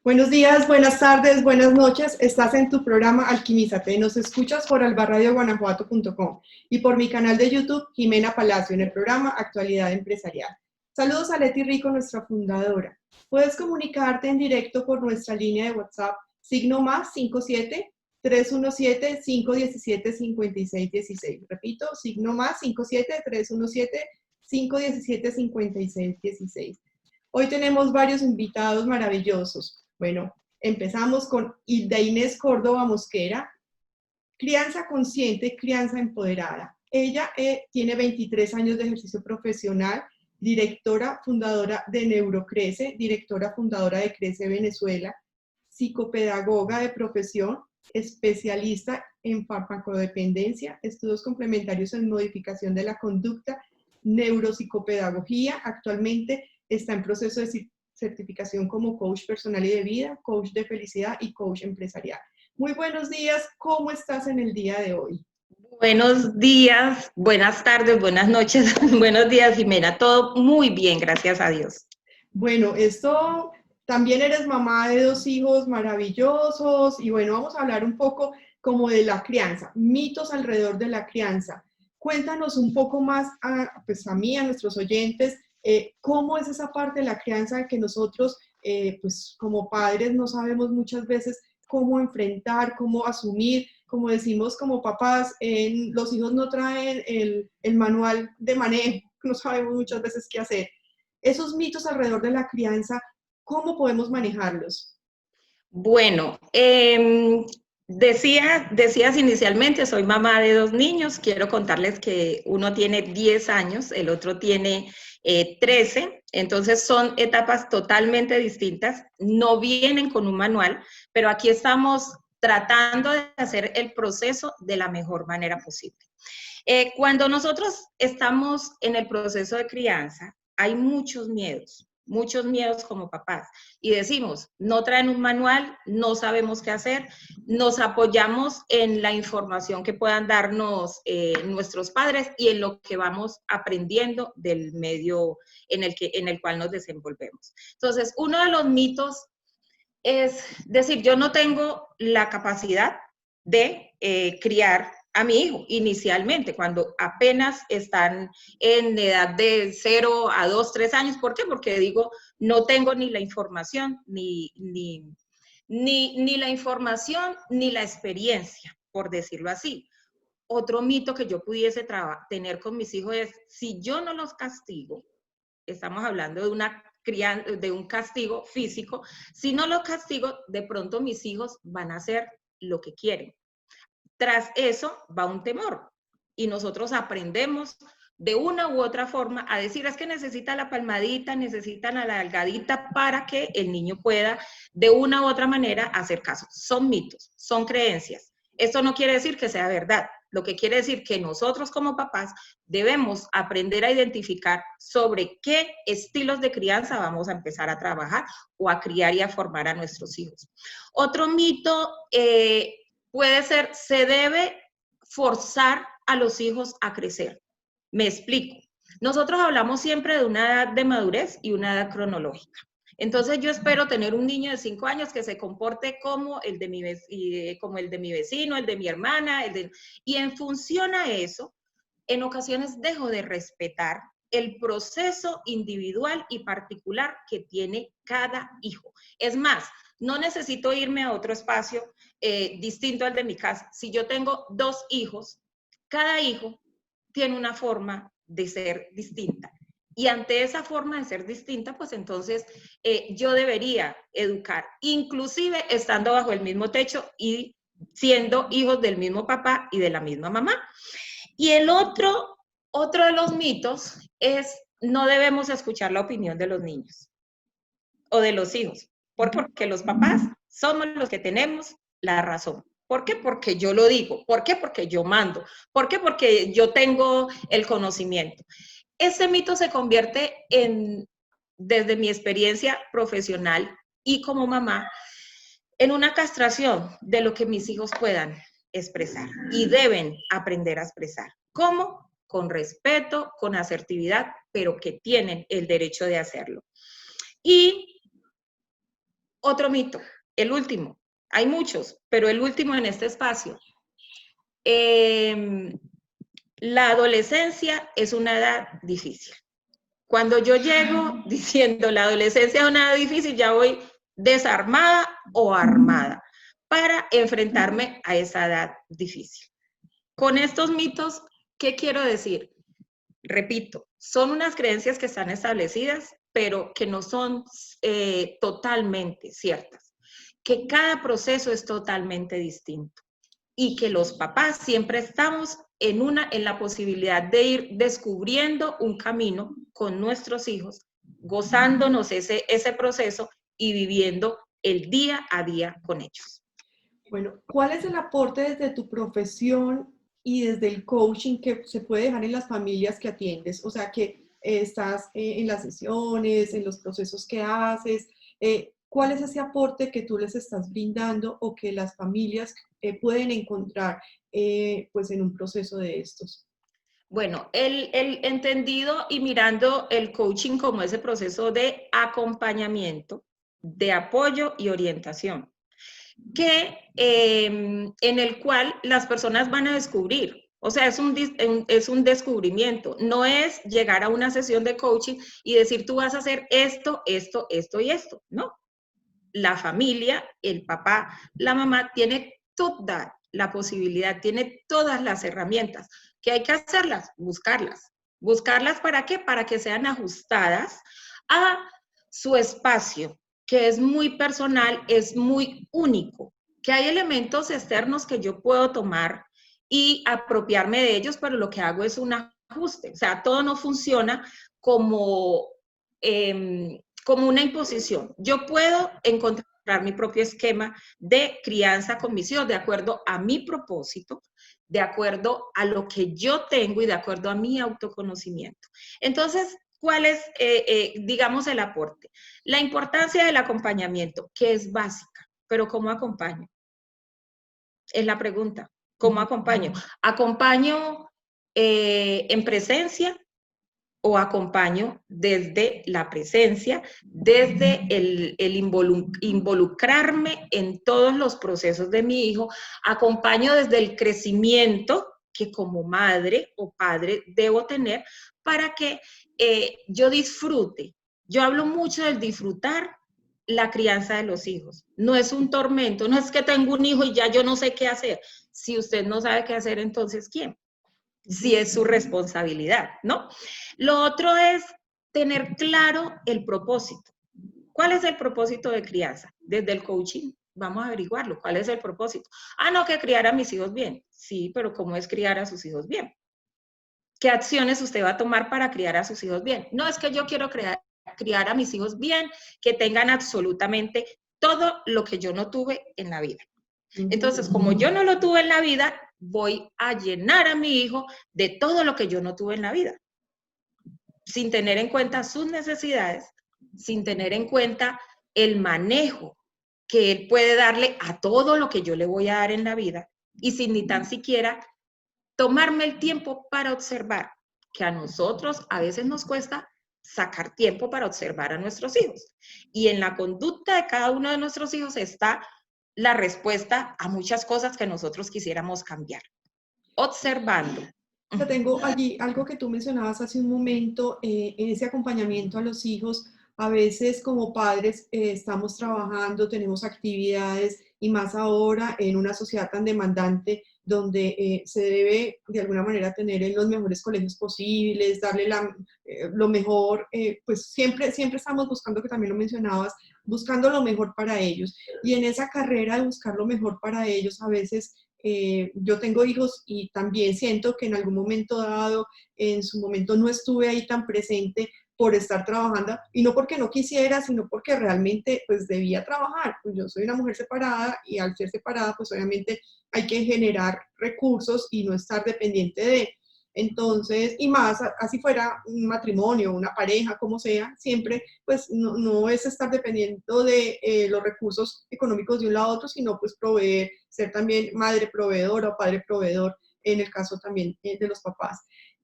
Buenos días, buenas tardes, buenas noches. Estás en tu programa Alquimízate. Nos escuchas por albarradioguanajuato.com y por mi canal de YouTube, Jimena Palacio, en el programa Actualidad Empresarial. Saludos a Leti Rico, nuestra fundadora. Puedes comunicarte en directo por nuestra línea de WhatsApp, signo más 57 317 517 5616. Repito, signo más 57 317 517 5616. Hoy tenemos varios invitados maravillosos. Bueno, empezamos con Hilda Inés Córdoba Mosquera, crianza consciente, crianza empoderada. Ella tiene 23 años de ejercicio profesional, directora fundadora de Neurocrece, directora fundadora de Crece Venezuela, psicopedagoga de profesión, especialista en farmacodependencia, estudios complementarios en modificación de la conducta, neuropsicopedagogía. Actualmente está en proceso de certificación como coach personal y de vida, coach de felicidad y coach empresarial. Muy buenos días, ¿cómo estás en el día de hoy? Buenos días, buenas tardes, buenas noches, buenos días, Jimena, todo muy bien, gracias a Dios. Bueno, esto, también eres mamá de 2 hijos maravillosos y bueno, vamos a hablar un poco como de la crianza, mitos alrededor de la crianza. Cuéntanos un poco más pues a mí, a nuestros oyentes, cómo es esa parte de la crianza que nosotros, pues como padres no sabemos muchas veces cómo enfrentar, cómo asumir. Como decimos como papás, los hijos no traen el manual de manejo, no sabemos muchas veces qué hacer. Esos mitos alrededor de la crianza, ¿cómo podemos manejarlos? Bueno, decías inicialmente, soy mamá de 2 niños, quiero contarles que uno tiene 10 años, el otro tiene 13, entonces son etapas totalmente distintas, no vienen con un manual, pero aquí estamos tratando de hacer el proceso de la mejor manera posible. Cuando nosotros estamos en el proceso de crianza, hay muchos miedos como papás. Y decimos, no traen un manual, no sabemos qué hacer, nos apoyamos en la información que puedan darnos nuestros padres y en lo que vamos aprendiendo del medio en el cual nos desenvolvemos. Entonces, uno de los mitos es decir, yo no tengo la capacidad de criar a mi hijo inicialmente, cuando apenas están en edad de 0 a 2, 3 años. ¿Por qué? Porque digo, no tengo ni la información, ni la información, ni la experiencia, por decirlo así. Otro mito que yo pudiese tener con mis hijos es, si yo no los castigo, estamos hablando de un castigo físico, si no los castigo, de pronto mis hijos van a hacer lo que quieren. Tras eso va un temor y nosotros aprendemos de una u otra forma a decir, es que necesita la palmadita, necesitan a la algadita para que el niño pueda de una u otra manera hacer caso. Son mitos, son creencias. Esto no quiere decir que sea verdad. Lo que quiere decir que nosotros como papás debemos aprender a identificar sobre qué estilos de crianza vamos a empezar a trabajar o a criar y a formar a nuestros hijos. Otro mito puede ser, se debe forzar a los hijos a crecer. Me explico. Nosotros hablamos siempre de una edad de madurez y una edad cronológica. Entonces yo espero tener un niño de 5 años que se comporte como el de mi vecino, el de mi hermana, y en función a eso, en ocasiones dejo de respetar el proceso individual y particular que tiene cada hijo. Es más, no necesito irme a otro espacio distinto al de mi casa. Si yo tengo 2 hijos, cada hijo tiene una forma de ser distinta. Y ante esa forma de ser distinta, pues entonces yo debería educar, inclusive estando bajo el mismo techo y siendo hijos del mismo papá y de la misma mamá. Y el otro de los mitos es, no debemos escuchar la opinión de los niños o de los hijos. ¿Por qué? Porque los papás somos los que tenemos la razón. ¿Por qué? Porque yo lo digo. ¿Por qué? Porque yo mando. ¿Por qué? Porque yo tengo el conocimiento. Ese mito se convierte desde mi experiencia profesional y como mamá, en una castración de lo que mis hijos puedan expresar y deben aprender a expresar. ¿Cómo? con respeto, con asertividad, pero que tienen el derecho de hacerlo. Y otro mito, el último, hay muchos, pero el último en este espacio. La adolescencia es una edad difícil. Cuando yo llego diciendo la adolescencia es una edad difícil, ya voy desarmada o armada para enfrentarme a esa edad difícil. Con estos mitos, ¿qué quiero decir? Repito, son unas creencias que están establecidas, pero que no son totalmente ciertas. Que cada proceso es totalmente distinto y que los papás siempre estamos en la posibilidad de ir descubriendo un camino con nuestros hijos, gozándonos ese proceso y viviendo el día a día con ellos. Bueno, ¿cuál es el aporte desde tu profesión y desde el coaching que se puede dejar en las familias que atiendes? O sea, que estás en las sesiones, en los procesos que haces. ¿Cuál es ese aporte que tú les estás brindando o que las familias pueden encontrar pues en un proceso de estos? Bueno, el entendido y mirando el coaching como ese proceso de acompañamiento, de apoyo y orientación, en el cual las personas van a descubrir. O sea, es un descubrimiento. No es llegar a una sesión de coaching y decir, tú vas a hacer esto, esto, esto y esto. No. La familia, el papá, la mamá tiene toda la posibilidad, tiene todas las herramientas. ¿Qué hay que hacerlas? Buscarlas. ¿Buscarlas para qué? Para que sean ajustadas a su espacio, que es muy personal, es muy único, que hay elementos externos que yo puedo tomar y apropiarme de ellos, pero lo que hago es un ajuste. O sea, todo no funciona como una imposición. Yo puedo encontrar mi propio esquema de crianza con mis hijos de acuerdo a mi propósito, de acuerdo a lo que yo tengo y de acuerdo a mi autoconocimiento. Entonces, ¿cuál es, digamos, el aporte? La importancia del acompañamiento, que es básica, pero ¿cómo acompaño? Es la pregunta. ¿Cómo acompaño? ¿Acompaño en presencia o acompaño desde la presencia, desde el involucrarme en todos los procesos de mi hijo? Acompaño desde el crecimiento que como madre o padre debo tener para que yo disfrute. Yo hablo mucho del disfrutar la crianza de los hijos. No es un tormento, no es que tengo un hijo y ya yo no sé qué hacer. Si usted no sabe qué hacer, entonces ¿quién? Si es su responsabilidad, ¿no? Lo otro es tener claro el propósito. ¿Cuál es el propósito de crianza? Desde el coaching, vamos a averiguarlo. ¿Cuál es el propósito? Ah, no, que criar a mis hijos bien. Sí, pero ¿cómo es criar a sus hijos bien? ¿Qué acciones usted va a tomar para criar a sus hijos bien? No, es que yo quiero criar a mis hijos bien, que tengan absolutamente todo lo que yo no tuve en la vida. Entonces, como yo no lo tuve en la vida, voy a llenar a mi hijo de todo lo que yo no tuve en la vida, sin tener en cuenta sus necesidades, sin tener en cuenta el manejo que él puede darle a todo lo que yo le voy a dar en la vida y sin ni tan siquiera tomarme el tiempo para observar, que a nosotros a veces nos cuesta sacar tiempo para observar a nuestros hijos. Y en la conducta de cada uno de nuestros hijos está la respuesta a muchas cosas que nosotros quisiéramos cambiar. Observando. Yo tengo allí algo que tú mencionabas hace un momento, en ese acompañamiento a los hijos. A veces como padres estamos trabajando, tenemos actividades y más ahora en una sociedad tan demandante donde se debe de alguna manera tener en los mejores colegios posibles, darle lo mejor, pues siempre estamos buscando, que también lo mencionabas, buscando lo mejor para ellos. Y en esa carrera de buscar lo mejor para ellos, a veces yo tengo hijos y también siento que en algún momento dado, en su momento no estuve ahí tan presente por estar trabajando, y no porque no quisiera, sino porque realmente pues debía trabajar. Pues yo soy una mujer separada y al ser separada pues obviamente hay que generar recursos y no estar dependiente de. Entonces, y más, así fuera un matrimonio, una pareja, como sea, siempre pues no es estar dependiendo de los recursos económicos de un lado a otro, sino pues proveer, ser también madre proveedora o padre proveedor, en el caso también de los papás.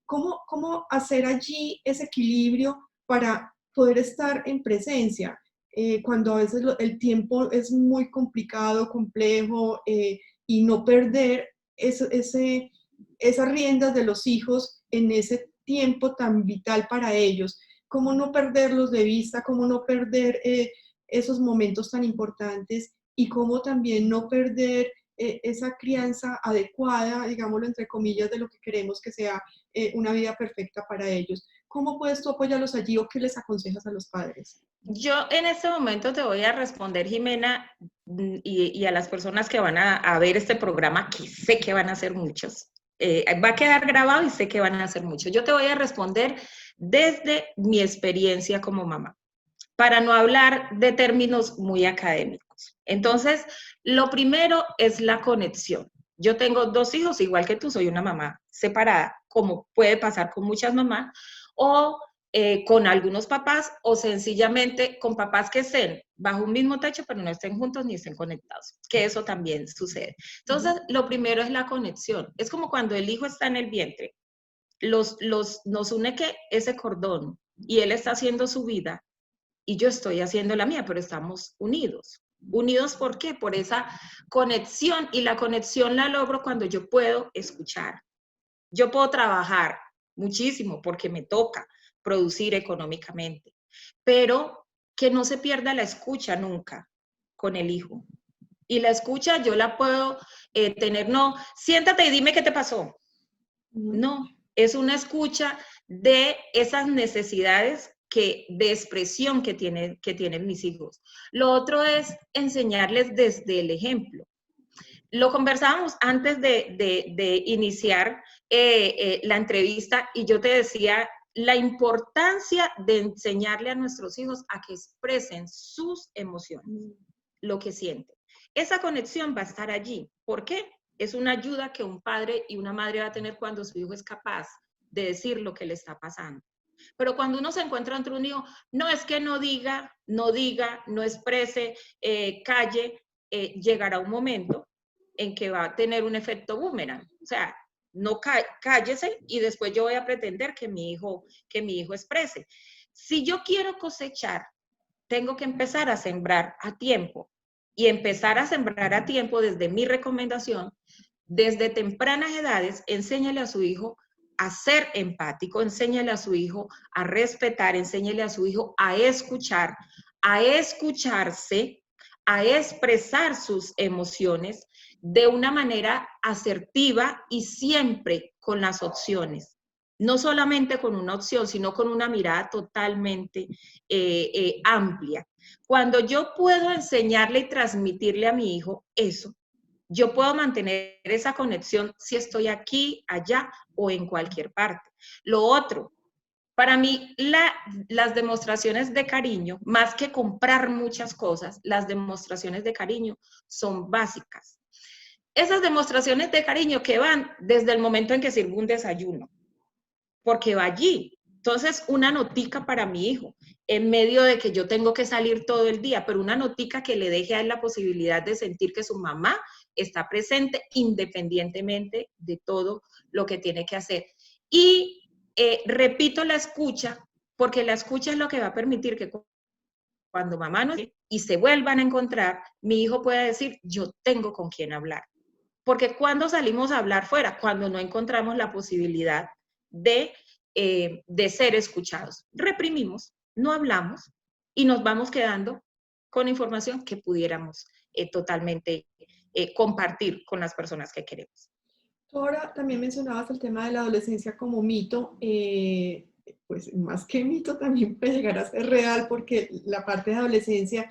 ¿Cómo hacer allí ese equilibrio para poder estar en presencia? Cuando a veces el tiempo es muy complicado, complejo, y no perder esas riendas de los hijos en ese tiempo tan vital para ellos. ¿Cómo no perderlos de vista? ¿Cómo no perder esos momentos tan importantes? Y cómo también no perder esa crianza adecuada, digámoslo entre comillas, de lo que queremos que sea una vida perfecta para ellos. ¿Cómo puedes tú apoyarlos allí o qué les aconsejas a los padres? Yo en este momento te voy a responder, Jimena, y a las personas que van a ver este programa, que sé que van a ser muchos. Va a quedar grabado y sé que van a ser muchos. Yo te voy a responder desde mi experiencia como mamá, para no hablar de términos muy académicos. Entonces, lo primero es la conexión. Yo tengo 2 hijos, igual que tú, soy una mamá separada, como puede pasar con muchas mamás, o con algunos papás, o sencillamente con papás que estén bajo un mismo techo, pero no estén juntos ni estén conectados, que eso también sucede. Entonces, lo primero es la conexión. Es como cuando el hijo está en el vientre, nos une que ese cordón, y él está haciendo su vida, y yo estoy haciendo la mía, pero estamos unidos. ¿Unidos por qué? Por esa conexión, y la conexión la logro cuando yo puedo escuchar. Yo puedo trabajar muchísimo porque me toca producir económicamente, pero que no se pierda la escucha nunca con el hijo. Y la escucha yo la puedo tener, no, siéntate y dime qué te pasó. No, es una escucha de esas necesidades de expresión que tienen mis hijos. Lo otro es enseñarles desde el ejemplo. Lo conversábamos antes de iniciar la entrevista, y yo te decía la importancia de enseñarle a nuestros hijos a que expresen sus emociones, lo que sienten. Esa conexión va a estar allí. ¿Por qué? Es una ayuda que un padre y una madre va a tener cuando su hijo es capaz de decir lo que le está pasando. Pero cuando uno se encuentra entre un hijo, no es que no diga, no exprese, calle, llegará un momento en que va a tener un efecto boomerang. O sea, no cállese y después yo voy a pretender que mi hijo exprese. Si yo quiero cosechar, tengo que empezar a sembrar a tiempo. Y empezar a sembrar a tiempo, desde mi recomendación, desde tempranas edades, enséñale a su hijo a ser empático, enséñale a su hijo a respetar, enséñale a su hijo a escuchar, a escucharse, a expresar sus emociones de una manera asertiva y siempre con las opciones. No solamente con una opción, sino con una mirada totalmente amplia. Cuando yo puedo enseñarle y transmitirle a mi hijo eso, yo puedo mantener esa conexión si estoy aquí, allá o en cualquier parte. Lo otro, para mí, las demostraciones de cariño, más que comprar muchas cosas, las demostraciones de cariño son básicas. Esas demostraciones de cariño que van desde el momento en que sirvo un desayuno, porque va allí. Entonces, una notica para mi hijo, en medio de que yo tengo que salir todo el día, pero una notica que le deje a él la posibilidad de sentir que su mamá está presente independientemente de todo lo que tiene que hacer. Y repito la escucha, porque la escucha es lo que va a permitir que cuando mamá no esté y se vuelvan a encontrar, mi hijo pueda decir, yo tengo con quién hablar. Porque cuando salimos a hablar fuera, cuando no encontramos la posibilidad de ser escuchados, reprimimos, no hablamos y nos vamos quedando con información que pudiéramos totalmente compartir con las personas que queremos. Tú ahora también mencionabas el tema de la adolescencia como mito, pues más que mito también puede llegar a ser real porque la parte de adolescencia,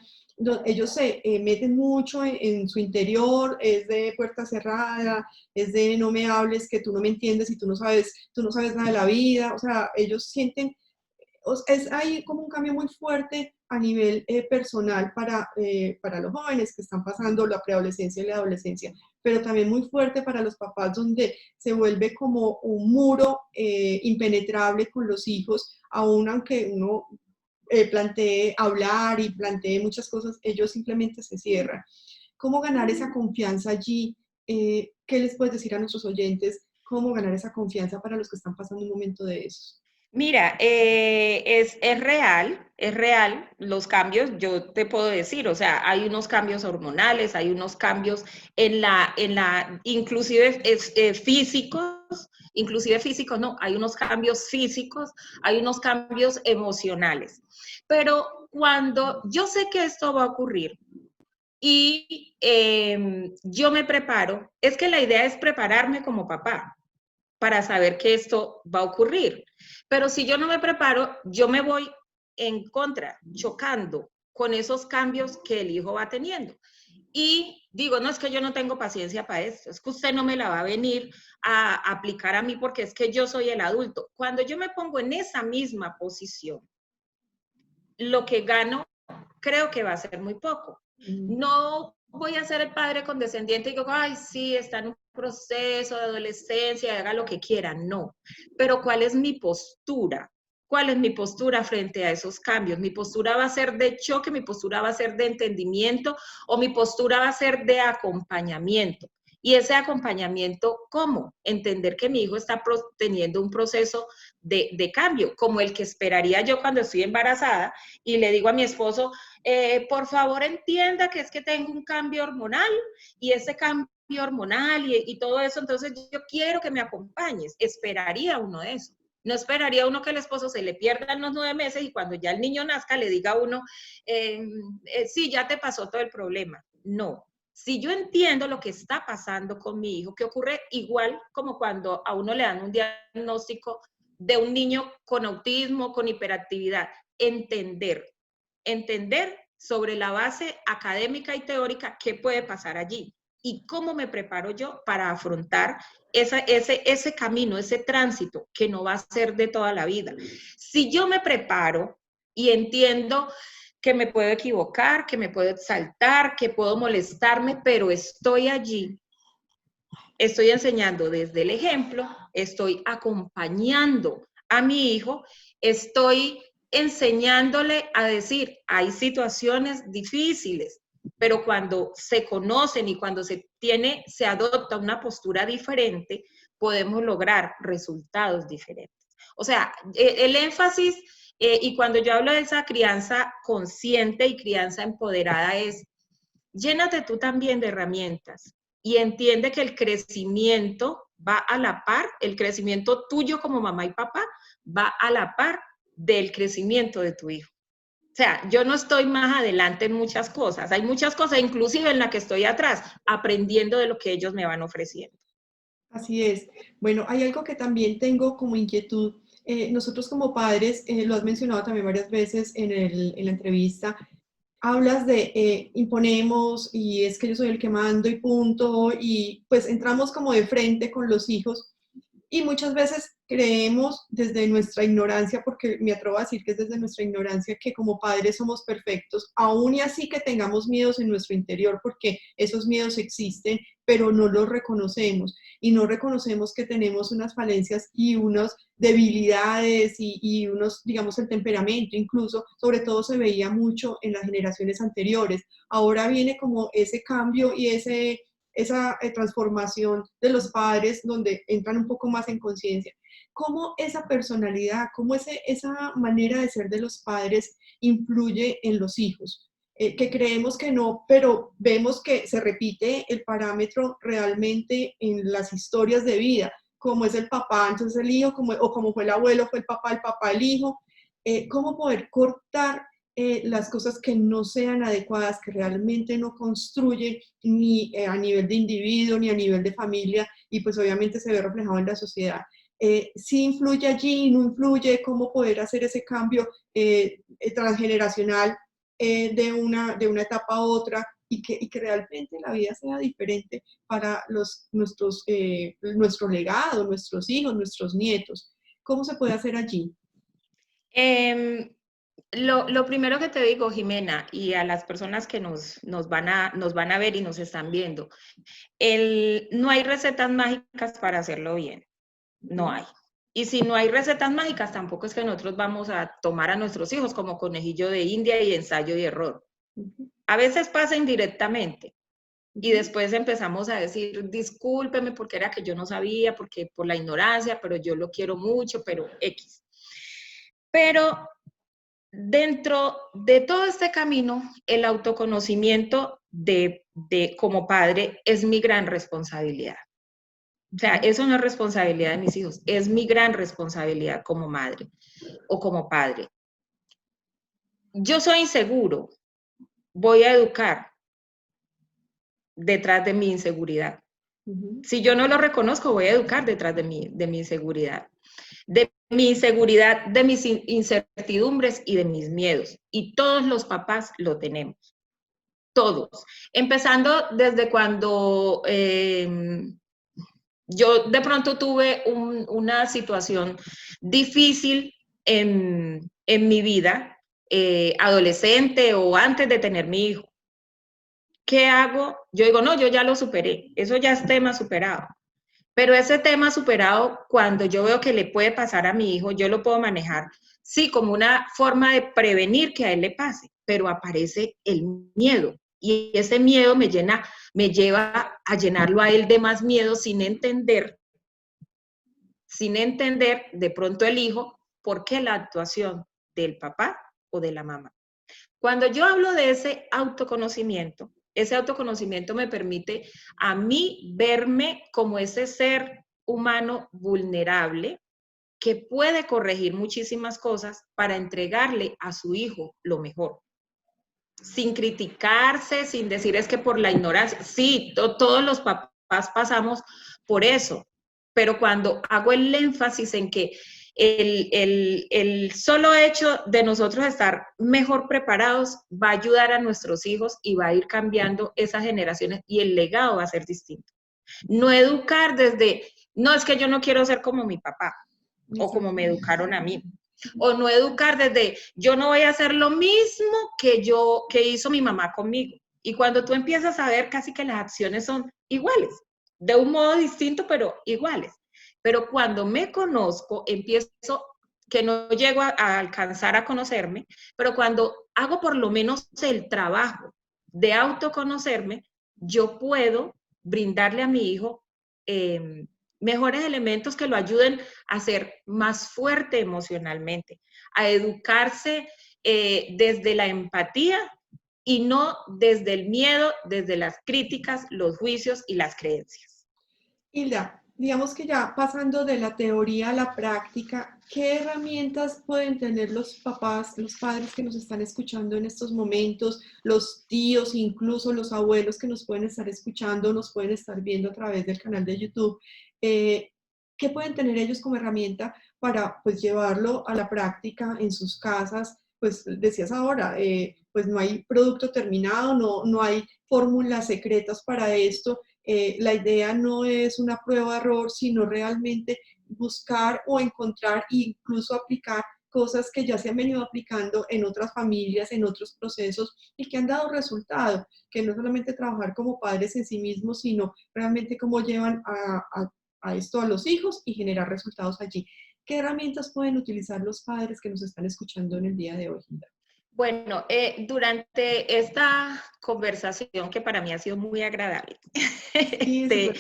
ellos se meten mucho en su interior, es de puerta cerrada, es de no me hables que tú no me entiendes y tú no sabes nada de la vida, o sea, ellos sienten, hay como un cambio muy fuerte a nivel personal para los jóvenes que están pasando la preadolescencia y la adolescencia, pero también muy fuerte para los papás donde se vuelve como un muro impenetrable con los hijos, aun aunque uno plantee hablar y plantee muchas cosas, ellos simplemente se cierran. ¿Cómo ganar esa confianza allí? ¿Qué les puedes decir a nuestros oyentes ¿Cómo ganar esa confianza para los que están pasando un momento de esos? Mira, es real los cambios, yo te puedo decir, o sea, hay unos cambios hormonales, hay unos cambios inclusive físicos, no, hay unos cambios físicos, hay unos cambios emocionales. Pero cuando yo sé que esto va a ocurrir y yo me preparo, es que la idea es prepararme como papá para saber que esto va a ocurrir. Pero si yo no me preparo, yo me voy en contra, chocando con esos cambios que el hijo va teniendo. Y digo, no, es que yo no tengo paciencia para esto, es que usted no me la va a venir a aplicar a mí porque es que yo soy el adulto. Cuando yo me pongo en esa misma posición, lo que gano creo que va a ser muy poco. No voy a ser el padre condescendiente y digo, ay, sí, está en un proceso de adolescencia, haga lo que quiera. No. Pero ¿cuál es mi postura? ¿Cuál es mi postura frente a esos cambios? ¿Mi postura va a ser de choque? ¿Mi postura va a ser de entendimiento? ¿O mi postura va a ser de acompañamiento? Y ese acompañamiento, ¿cómo? Entender que mi hijo está teniendo un proceso de cambio, como el que esperaría yo cuando estoy embarazada y le digo a mi esposo, por favor entienda que es que tengo un cambio hormonal y ese cambio hormonal y todo eso, entonces yo quiero que me acompañes. Esperaría uno de eso. No esperaría uno que el esposo se le pierda en los 9 meses y cuando ya el niño nazca le diga a uno, sí, ya te pasó todo el problema. No. Si yo entiendo lo que está pasando con mi hijo, que ocurre igual como cuando a uno le dan un diagnóstico de un niño con autismo, con hiperactividad, entender sobre la base académica y teórica qué puede pasar allí y cómo me preparo yo para afrontar ese camino, ese tránsito que no va a ser de toda la vida. Si yo me preparo y entiendo que me puedo equivocar, que me puedo exaltar, que puedo molestarme, pero estoy allí, estoy enseñando desde el ejemplo, estoy acompañando a mi hijo, estoy enseñándole a decir, hay situaciones difíciles, pero cuando se conocen y cuando se adopta una postura diferente, podemos lograr resultados diferentes. O sea, el énfasis, y cuando yo hablo de esa crianza consciente y crianza empoderada es, llénate tú también de herramientas y entiende que el crecimiento va a la par, el crecimiento tuyo como mamá y papá va a la par del crecimiento de tu hijo. O sea, yo no estoy más adelante en muchas cosas. Hay muchas cosas, inclusive en la que estoy atrás, aprendiendo de lo que ellos me van ofreciendo. Así es. Bueno, hay algo que también tengo como inquietud. Nosotros como padres, lo has mencionado también varias veces en la entrevista, hablas de imponemos y es que yo soy el que mando y punto, y pues entramos como de frente con los hijos y muchas veces creemos desde nuestra ignorancia, porque me atrevo a decir que es desde nuestra ignorancia, que como padres somos perfectos, aún y así que tengamos miedos en nuestro interior, porque esos miedos existen, pero no los reconocemos y no reconocemos que tenemos unas falencias y unas debilidades y unos, digamos, el temperamento incluso, sobre todo se veía mucho en las generaciones anteriores. Ahora viene como ese cambio y esa transformación de los padres donde entran un poco más en conciencia. ¿Cómo esa personalidad, cómo esa manera de ser de los padres influye en los hijos? Que creemos que no, pero vemos que se repite el parámetro realmente en las historias de vida, como es el papá, entonces el hijo, o como fue el abuelo, fue el papá, el hijo. ¿Cómo poder cortar las cosas que no sean adecuadas, que realmente no construyen ni a nivel de individuo, ni a nivel de familia, y pues obviamente se ve reflejado en la sociedad? ¿Sí influye allí, no influye? ¿Cómo poder hacer ese cambio transgeneracional de una etapa a otra y que realmente la vida sea diferente para nuestro legado, nuestros hijos, nuestros nietos? ¿Cómo se puede hacer allí? Lo primero que te digo, Jimena, y a las personas que nos van a ver y nos están viendo, no hay recetas mágicas para hacerlo bien, no hay. Y si no hay recetas mágicas, tampoco es que nosotros vamos a tomar a nuestros hijos como conejillo de India y ensayo y error. A veces pasa indirectamente, Y después empezamos a decir, discúlpeme porque era que yo no sabía, porque por la ignorancia, pero yo lo quiero mucho, pero X. Pero dentro de todo este camino, el autoconocimiento de como padre es mi gran responsabilidad. O sea, eso no es responsabilidad de mis hijos, es mi gran responsabilidad como madre o como padre. Yo soy inseguro, voy a educar detrás de mi inseguridad. Si yo no lo reconozco, voy a educar detrás de mi inseguridad. De mi inseguridad, de mis incertidumbres y de mis miedos. Y todos los papás lo tenemos. Todos. Empezando desde cuando yo de pronto tuve una situación difícil en mi vida, adolescente o antes de tener mi hijo. ¿Qué hago? Yo digo, no, yo ya lo superé, eso ya es tema superado. Pero ese tema superado, cuando yo veo que le puede pasar a mi hijo, yo lo puedo manejar, sí, como una forma de prevenir que a él le pase, pero aparece el miedo. Y ese miedo me lleva a llenarlo a él de más miedo sin entender de pronto el hijo por qué la actuación del papá o de la mamá. Cuando yo hablo de ese autoconocimiento me permite a mí verme como ese ser humano vulnerable que puede corregir muchísimas cosas para entregarle a su hijo lo mejor. Sin criticarse, sin decir es que por la ignorancia. Sí, todos los papás pasamos por eso, pero cuando hago el énfasis en que el solo hecho de nosotros estar mejor preparados va a ayudar a nuestros hijos y va a ir cambiando esas generaciones y el legado va a ser distinto. No educar desde, no es que yo no quiero ser como mi papá o como me educaron a mí. O no educar desde, yo no voy a hacer lo mismo que hizo mi mamá conmigo. Y cuando tú empiezas a ver casi que las acciones son iguales, de un modo distinto, pero iguales. Pero cuando me conozco, empiezo, que no llego a alcanzar a conocerme, pero cuando hago por lo menos el trabajo de autoconocerme, yo puedo brindarle a mi hijo mejores elementos que lo ayuden a ser más fuerte emocionalmente, a educarse desde la empatía y no desde el miedo, desde las críticas, los juicios y las creencias. Hilda, digamos que ya pasando de la teoría a la práctica, ¿qué herramientas pueden tener los papás, los padres que nos están escuchando en estos momentos, los tíos, incluso los abuelos que nos pueden estar escuchando, nos pueden estar viendo a través del canal de YouTube? ¿Qué pueden tener ellos como herramienta para pues llevarlo a la práctica en sus casas? Pues decías ahora, pues no hay producto terminado, no hay fórmulas secretas para esto. La idea no es una prueba-error, sino realmente buscar o encontrar e incluso aplicar cosas que ya se han venido aplicando en otras familias, en otros procesos y que han dado resultado, que no solamente trabajar como padres en sí mismos, sino realmente cómo llevan a esto a los hijos y generar resultados allí. ¿Qué herramientas pueden utilizar los padres que nos están escuchando en el día de hoy, Hilda? Bueno, durante esta conversación que para mí ha sido muy agradable, Sí,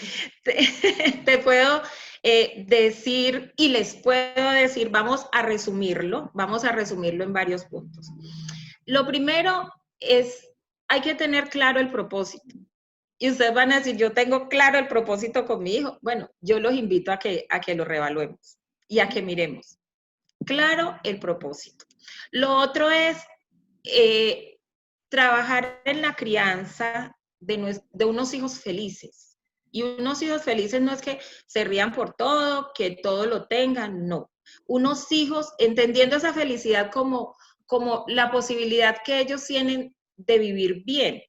te puedo decir y les puedo decir, vamos a resumirlo en varios puntos. Lo primero es, hay que tener claro el propósito. Y ustedes van a decir, yo tengo claro el propósito con mi hijo. Bueno, yo los invito a que lo reevaluemos y a que miremos. Claro el propósito. Lo otro es trabajar en la crianza de unos hijos felices. Y unos hijos felices no es que se rían por todo, que todo lo tengan, no. Unos hijos entendiendo esa felicidad como la posibilidad que ellos tienen de vivir bien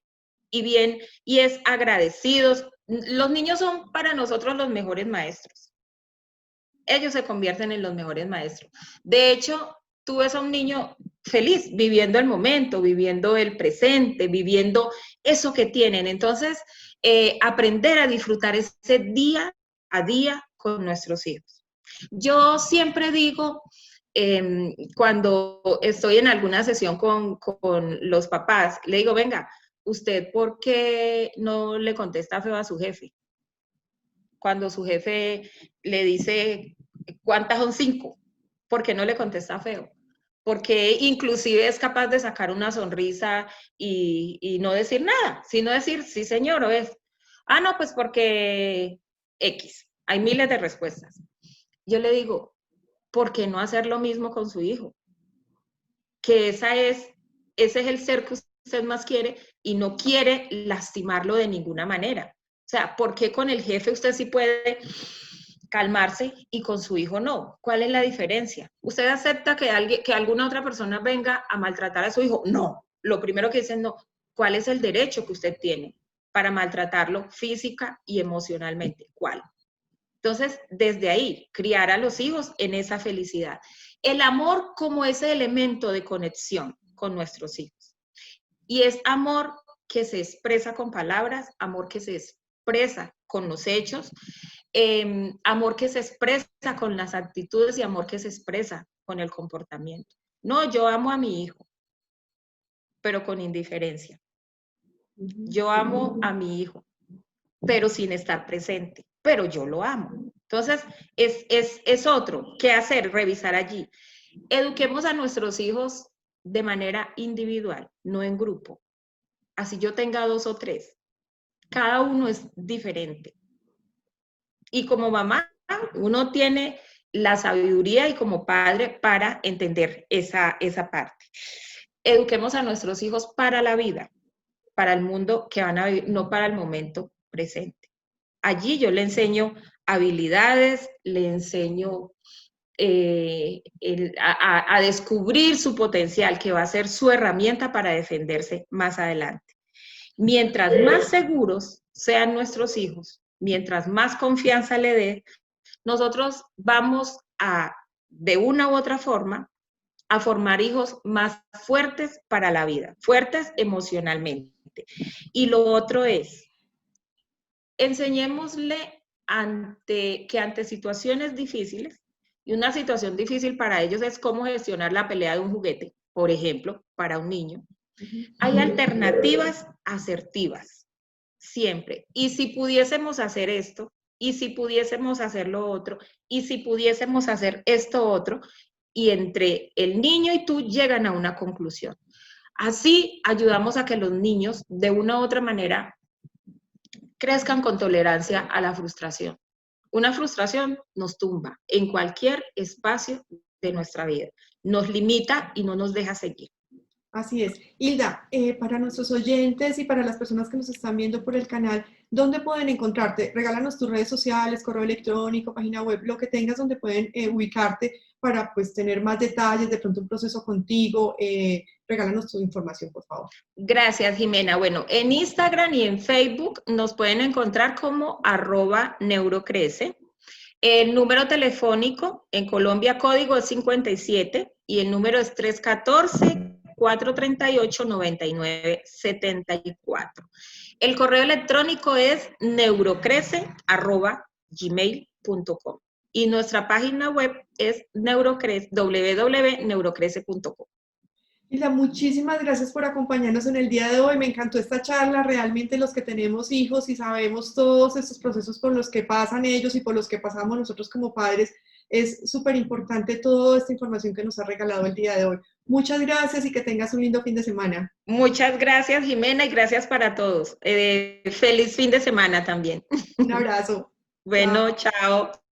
y es agradecidos. Los niños son para nosotros los mejores maestros. Ellos se convierten en los mejores maestros. De hecho, tú ves a un niño feliz, viviendo el momento, viviendo el presente, viviendo eso que tienen. Entonces, aprender a disfrutar ese día a día con nuestros hijos. Yo siempre digo, cuando estoy en alguna sesión con los papás, le digo, venga, ¿usted por qué no le contesta feo a su jefe? Cuando su jefe le dice, ¿cuántas son 5? ¿Por qué no le contesta feo? Porque inclusive es capaz de sacar una sonrisa y no decir nada, sino decir, sí señor, o es, ah, no, pues porque X. Hay miles de respuestas. Yo le digo, ¿por qué no hacer lo mismo con su hijo? Que ese es el ser que usted más quiere y no quiere lastimarlo de ninguna manera. O sea, ¿por qué con el jefe usted sí puede calmarse y con su hijo no? ¿Cuál es la diferencia? ¿Usted acepta que alguna otra persona venga a maltratar a su hijo? No. Lo primero que dicen, no. ¿Cuál es el derecho que usted tiene para maltratarlo física y emocionalmente? ¿Cuál? Entonces, desde ahí, criar a los hijos en esa felicidad. El amor como ese elemento de conexión con nuestros hijos. Y es amor que se expresa con palabras, amor que se expresa con los hechos, amor que se expresa con las actitudes y amor que se expresa con el comportamiento. No, yo amo a mi hijo, pero con indiferencia. Yo amo a mi hijo, pero sin estar presente, pero yo lo amo. Entonces, es otro. ¿Qué hacer? Revisar allí. Eduquemos a nuestros hijos de manera individual, no en grupo. Así yo tenga 2 o 3. Cada uno es diferente. Y como mamá, uno tiene la sabiduría y como padre para entender esa parte. Eduquemos a nuestros hijos para la vida, para el mundo que van a vivir, no para el momento presente. Allí yo le enseño habilidades, le enseño a descubrir su potencial, que va a ser su herramienta para defenderse más adelante. Mientras más seguros sean nuestros hijos, mientras más confianza le dé, nosotros vamos de una u otra forma, a formar hijos más fuertes para la vida, fuertes emocionalmente. Y lo otro es, enseñémosle ante situaciones difíciles, y una situación difícil para ellos es cómo gestionar la pelea de un juguete, por ejemplo, para un niño. Hay alternativas asertivas, siempre. Y si pudiésemos hacer esto, y si pudiésemos hacer lo otro, y si pudiésemos hacer esto otro, y entre el niño y tú llegan a una conclusión. Así ayudamos a que los niños, de una u otra manera, crezcan con tolerancia a la frustración. Una frustración nos tumba en cualquier espacio de nuestra vida, nos limita y no nos deja seguir. Así es. Hilda, para nuestros oyentes y para las personas que nos están viendo por el canal, ¿dónde pueden encontrarte? Regálanos tus redes sociales, correo electrónico, página web, lo que tengas donde pueden ubicarte para pues tener más detalles, de pronto un proceso contigo. Regálanos tu información, por favor. Gracias, Jimena. Bueno, en Instagram y en Facebook nos pueden encontrar como @neurocrece. El número telefónico en Colombia código es 57 y el número es 314-438-9974. El correo electrónico es neurocrece@gmail.com y nuestra página web es www.neurocrece.com. Hilda, muchísimas gracias por acompañarnos en el día de hoy. Me encantó esta charla. Realmente los que tenemos hijos y sabemos todos estos procesos por los que pasan ellos y por los que pasamos nosotros como padres, es súper importante toda esta información que nos ha regalado el día de hoy. Muchas gracias y que tengas un lindo fin de semana. Muchas gracias, Jimena, y gracias para todos. Feliz fin de semana también. Un abrazo. Bueno, chao.